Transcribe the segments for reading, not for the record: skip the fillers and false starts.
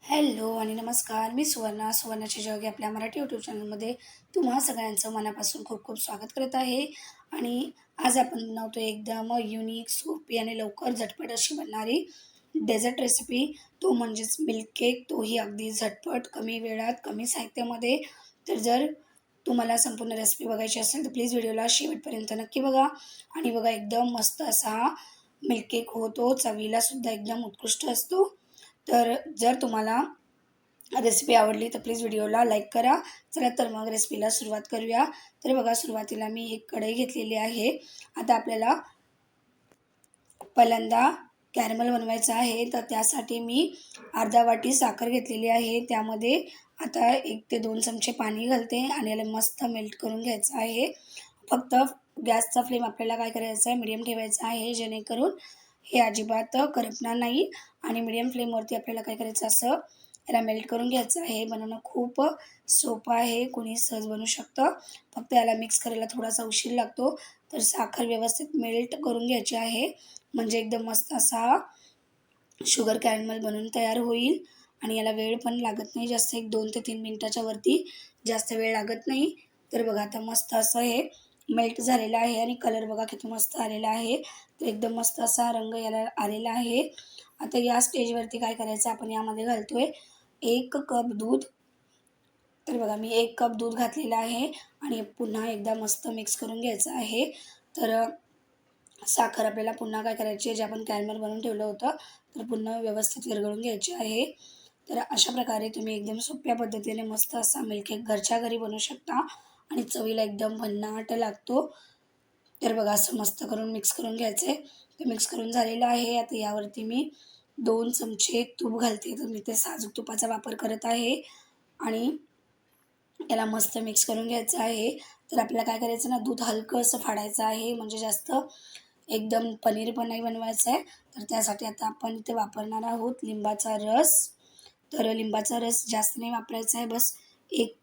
Hello आणि नमस्कार. मी सुवर्णाची जग आपल्या मराठी यूट्यूब चॅनलमध्ये तुम्हा सगळ्यांचं मनापासून खूप खूप स्वागत करत आहे. आणि आज आपण बनवतो एकदम युनिक, सोपी आणि लवकर झटपट अशी बनणारी डेझर्ट रेसिपी. तो म्हणजेच मिल्क केक. तोही अगदी झटपट, कमी वेळात, कमी साहित्यामध्ये. तर जर तुम्हाला संपूर्ण रेसिपी बघायची असेल तर प्लीज व्हिडिओला शेवटपर्यंत नक्की बघा. आणि बघा, एकदम मस्त असा हा मिल्क केक होतो. चवीलासुद्धा एकदम उत्कृष्ट असतो. तर जर तुम्हाला रेसिपी आवडली तर प्लीज व्हिडिओला लाईक करा. चला तर मग रेसिपीला सुरुवात करूया. तर बघा, सुरुवातीला मी एक कढई घेतलेली आहे. आता आपल्याला पहिल्यांदा कॅरमल बनवायचं आहे. तर त्यासाठी मी अर्धा वाटी साखर घेतलेली आहे. त्यामध्ये आता 1 ते 2 चमचे पाणी घालते आणि याला मस्त मेल्ट करून घ्यायचं आहे. फक्त गॅसचा फ्लेम आपल्याला काय करायचा आहे, मीडियम ठेवायचा आहे, जेणेकरून हे अजिबात करपणार नाही. आणि मीडियम फ्लेमवरती आपल्याला काय करायचं, असं याला मेल्ट करून घ्यायचं आहे. बनवणं खूप सोपं आहे, कोणी सहज बनवू शकतं. फक्त याला मिक्स करायला थोडासा उशीर लागतो. तर साखर व्यवस्थित मेल्ट करून घ्यायची आहे, म्हणजे एकदम मस्त असा शुगर कॅरमल बनून तयार होईल. आणि याला वेळ पण लागत नाही जास्त, एक 2 ते 3 मिनिटाच्या वरती जास्त वेळ लागत नाही. तर बघा, आता मस्त असं हे मेल्ट झालेलं आहे आणि कलर बघा किती मस्त आलेला आहे. तर एकदम मस्त असा रंग याला आलेला आहे. आता या स्टेजवरती काय करायचं, आपण यामध्ये घालतोय 1 कप दूध. तर बघा, मी 1 कप दूध घातलेलं आहे आणि पुन्हा एकदा मस्त मिक्स करून घ्यायचं आहे. तर साखर आपल्याला पुन्हा काय करायची आहे, जे आपण कॅरमल बनवून ठेवलं होतं, तर पुन्हा व्यवस्थित विरघळून घ्यायची आहे. तर अशा प्रकारे तुम्ही एकदम सोप्या पद्धतीने मस्त असा मिल्क केक घरच्या घरी बनवू शकता आणि चवीला एकदम भन्नाट लागतो. तर बघा, असं मस्त करून मिक्स करून घ्यायचं आहे. ते मिक्स करून झालेलं आहे. आता यावरती मी 2 चमचे तूप घालते. तर मी ते साजूक तुपाचा वापर करत आहे आणि याला मस्त मिक्स करून घ्यायचं आहे. तर आपल्याला काय करायचं ना, दूध हलकंसं फाडायचं आहे, म्हणजे जास्त एकदम पनीर पण नाही बनवायचं आहे. तर त्यासाठी आता आपण इथे वापरणार आहोत लिंबाचा रस. तर लिंबाचा रस जास्त नाही वापरायचा आहे, बस एक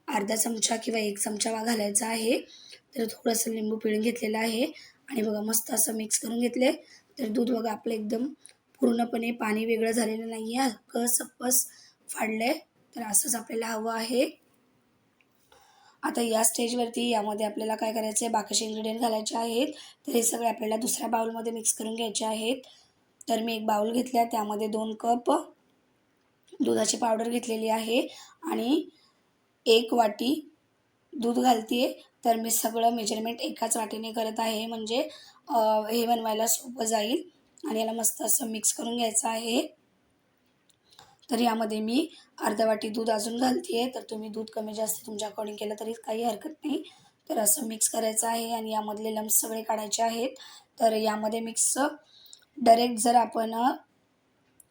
अर्धा चमचा किंवा 1 चमचा घालायचा आहे. तर थोडंसं लिंबू पिळून घेतलेलं आहे आणि बघा मस्त असं मिक्स करून घेतले. तर दूध बघा आपलं एकदम पूर्णपणे पाणी वेगळं झालेलं नाही आहे, हलकं सप्पस फाडलं आहे. तर असंच आपल्याला हवं आहे. आता या स्टेजवरती यामध्ये आपल्याला काय करायचं आहे, बाकीचे इन्ग्रीडियंट घालायचे आहेत. तर हे सगळे आपल्याला दुसऱ्या बाउलमध्ये मिक्स करून घ्यायचे आहेत. तर मी एक बाउल घेतला, त्यामध्ये 2 कप दुधाची पावडर घेतलेली आहे आणि 1 वाटी दूध घालते आहे. तर मी सगळं मेजरमेंट एकाच वाटीने करत आहे, म्हणजे हे बनवायला सोपं जाईल. आणि याला मस्त असं मिक्स करून घ्यायचं आहे. तर यामध्ये मी अर्धा वाटी दूध अजून घालते आहे. तर तुम्ही दूध कमी जास्त तुमच्या अकॉर्डिंग केलं तरी काही हरकत नाही. तर असं मिक्स करायचं आहे आणि यामधले लम्स सगळे काढायचे आहेत. तर यामध्ये मिक्स डायरेक्ट जर आपण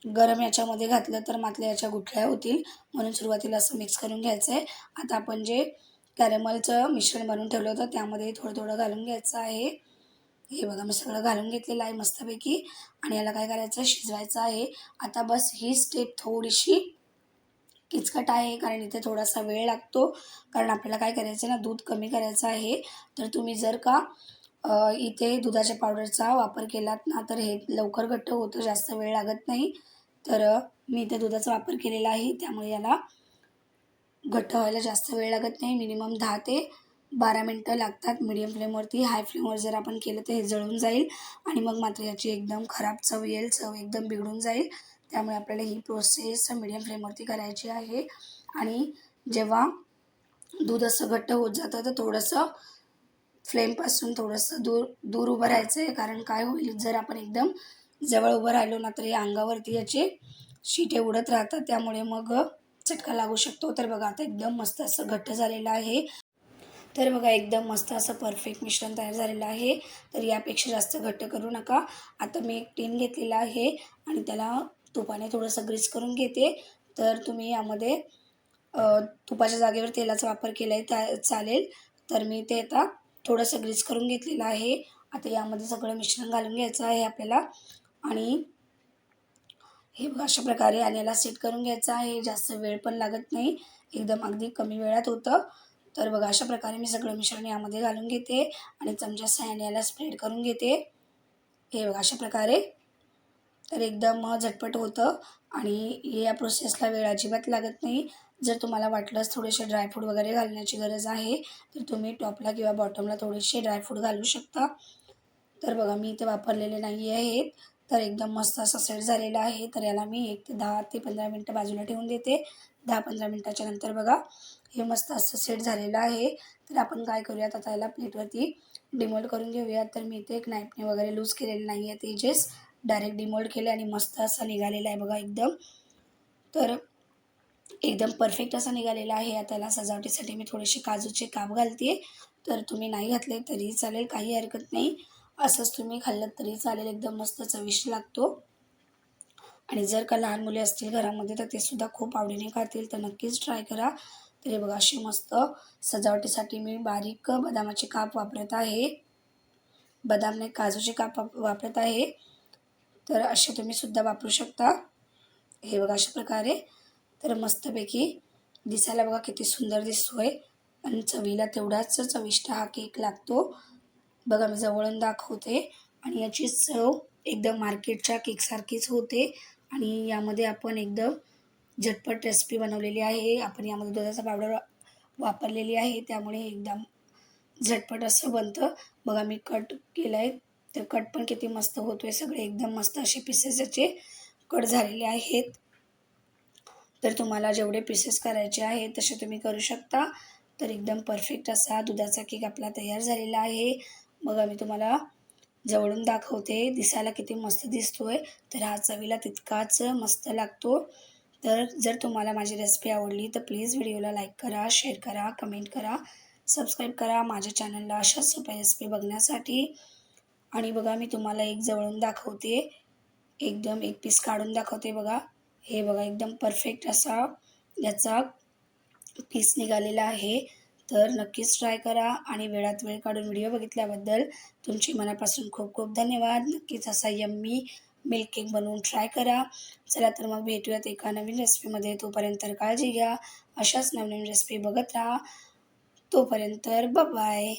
गरम याच्यामध्ये घातलं तर मात्र याच्या गुठळ्या होतील, म्हणून सुरुवातीला असं मिक्स करून घ्यायचं आहे. आता आपण जे कॅरमलचं मिश्रण बनवून ठेवलं होतं त्यामध्ये थोडं थोडं घालून घ्यायचं आहे. हे बघा, मी सगळं घालून घेतलेलं आहे मस्तपैकी आणि याला काय करायचं, शिजवायचं आहे. आता बस ही स्टेप थोडीशी किचकट आहे, कारण इथे थोडासा वेळ लागतो. कारण आपल्याला काय करायचं ना, दूध कमी करायचं आहे. तर तुम्ही जर का इथे दुधाच्या पावडरचा वापर केलात ना, तर हे लवकर घट्ट होतं, जास्त वेळ लागत नाही. तर मी इथे दुधाचा वापर केलेला आहे, त्यामुळे याला घट्ट व्हायला जास्त वेळ लागत नाही. मिनिमम 10 ते 12 मिनटं लागतात मीडियम फ्लेमवरती. हाय फ्लेमवर जर आपण केलं तर हे जळून जाईल आणि मग मात्र याची एकदम खराब चव येईल, चव एकदम बिघडून जाईल. त्यामुळे आपल्याला ही प्रोसेस मीडियम फ्लेमवरती करायची आहे. आणि जेव्हा दूध असं घट्ट होत जातं तर थोडंसं फ्लेमपासून थोडंसं दूर दूर उभं राहायचं आहे. कारण काय होईल, जर आपण एकदम जवळ उभं राहिलो ना, तर या अंगावरती याचे शिटे उडत राहतात, त्यामुळे मग चटका लागू शकतो. तर बघा, आता एकदम मस्त असं घट्ट झालेलं आहे. तर बघा, एकदम मस्त असं परफेक्ट मिश्रण तयार झालेलं आहे. तर यापेक्षा जास्त घट्ट करू नका. आता मी एक टीन घेतलेला आहे आणि त्याला तुपाने थोडंसं ग्रीस करून घेते. तर तुम्ही यामध्ये तुपाच्या जागेवर तेलाचा वापर केला आहे त्या चालेल. तर मी ते आता थोडंसं ग्रीस करून घेतलेलं आहे. आता यामध्ये सगळं मिश्रण घालून घ्यायचं आहे आपल्याला आणि हे बघा अशा प्रकारे आणि याला सेट करून घ्यायचं आहे. जास्त वेळ पण लागत नाही, एकदम अगदी कमी वेळात होतं. तर बघा, अशा प्रकारे मी सगळं मिश्रण यामध्ये घालून घेते आणि चमच्या सहाय्याने याला स्प्रेड करून घेते. हे बघा अशा प्रकारे. तर एकदम झटपट होतं आणि या प्रोसेसला वेळ अजिबात लागत नाही. जर तुम्हाला वाटलंच थोडेसे ड्रायफ्रूट वगैरे घालण्याची गरज आहे तर तुम्ही टॉपला किंवा बॉटमला थोडेसे ड्रायफ्रूट घालू शकता. तर बघा मी इथे वापरलेले नाही आहेत. तर एकदम मस्त असा सेट झालेला आहे. तर याला मी 1 ते 10 ते 15 मिनटं बाजूला ठेवून देते. 10-15 मिनिटाच्या नंतर बघा हे मस्त असं सेट झालेलं आहे. तर आपण काय करूयात आता याला प्लेटवरती डिमोल्ड करून घेऊयात. तर मी इथे एक नाईफने वगैरे लूज केलेलं नाही आहे. ते एजेस डायरेक्ट डिमोल्ड केले आणि मस्त असा निघालेला आहे बघा एकदम. तर एकदम परफेक्ट असा निघालेला आहे. आता याला सजावटीसाठी मी थोडेसे काजूचे काप घालते. तर तुम्ही नाही घातले तरीही चालेल, काही हरकत नाही. असंच तुम्ही खाल्लं तरी चालेल, एकदम मस्त चविष्ट लागतो. आणि जर का लहान मुले असतील घरामध्ये तर ते सुद्धा खूप आवडीने खातील. तर नक्कीच ट्राय करा. तर हे बघा असे मस्त सजावटीसाठी मी बारीक बदामाचे काप वापरत आहे. बदाम नाही, काजूचे काप वापरत आहे. तर असे तुम्ही सुद्धा वापरू शकता. हे बघा अशा प्रकारे. तर मस्तपैकी दिसायला बघा किती सुंदर दिसतोय आणि चवीला तेवढाच चविष्ट हा केक लागतो. बघा मी जवळून दाखवते आणि याची चव एकदम मार्केटच्या केकसारखीच होते. आणि यामध्ये आपण एकदम झटपट रेसिपी बनवलेली आहे. आपण यामध्ये दुधाचा पावडर वापरलेली आहे, त्यामुळे एकदम झटपट असं बनतं. बघा मी कट केलं आहे, तर कट पण किती मस्त होतोय. सगळे एकदम मस्त असे पीसेस याचे कट झालेले आहेत. तर तुम्हाला जेवढे पीसेस करायचे आहेत तसे तुम्ही करू शकता. तर एकदम परफेक्ट असा दुधाचा केक आपला तयार झालेला आहे. बघा मी तुम्हाला जवळून दाखवते. दिसायला किती मस्त दिसतोय. तर हा चवीला तितकाच मस्त लागतो. तर जर तुम्हाला माझी रेसिपी आवडली तर प्लीज व्हिडिओला लाईक करा, शेअर करा, कमेंट करा, सबस्क्राईब करा माझ्या चॅनलला अशाच सोप्या रेसिपी बघण्यासाठी. आणि बघा मी तुम्हाला एक जवळून दाखवते. एकदम एक पीस काढून दाखवते बघा. हे बघा एकदम परफेक्ट असा याचा पीस निघालेला आहे. तर नक्कीच ट्राय करा आणि वेळात वेळ काढून व्हिडिओ बघितल्याबद्दल तुमचे मनापासून खूप खूप धन्यवाद. नक्कीच असा यम्मी मिल्क केक बनवून ट्राय करा. चला तर मग भेटूयात एका नवीन रेसिपीमध्ये. तोपर्यंत काळजी घ्या. अशाच नवीन रेसिपी बघत राहा. तोपर्यंत बाय.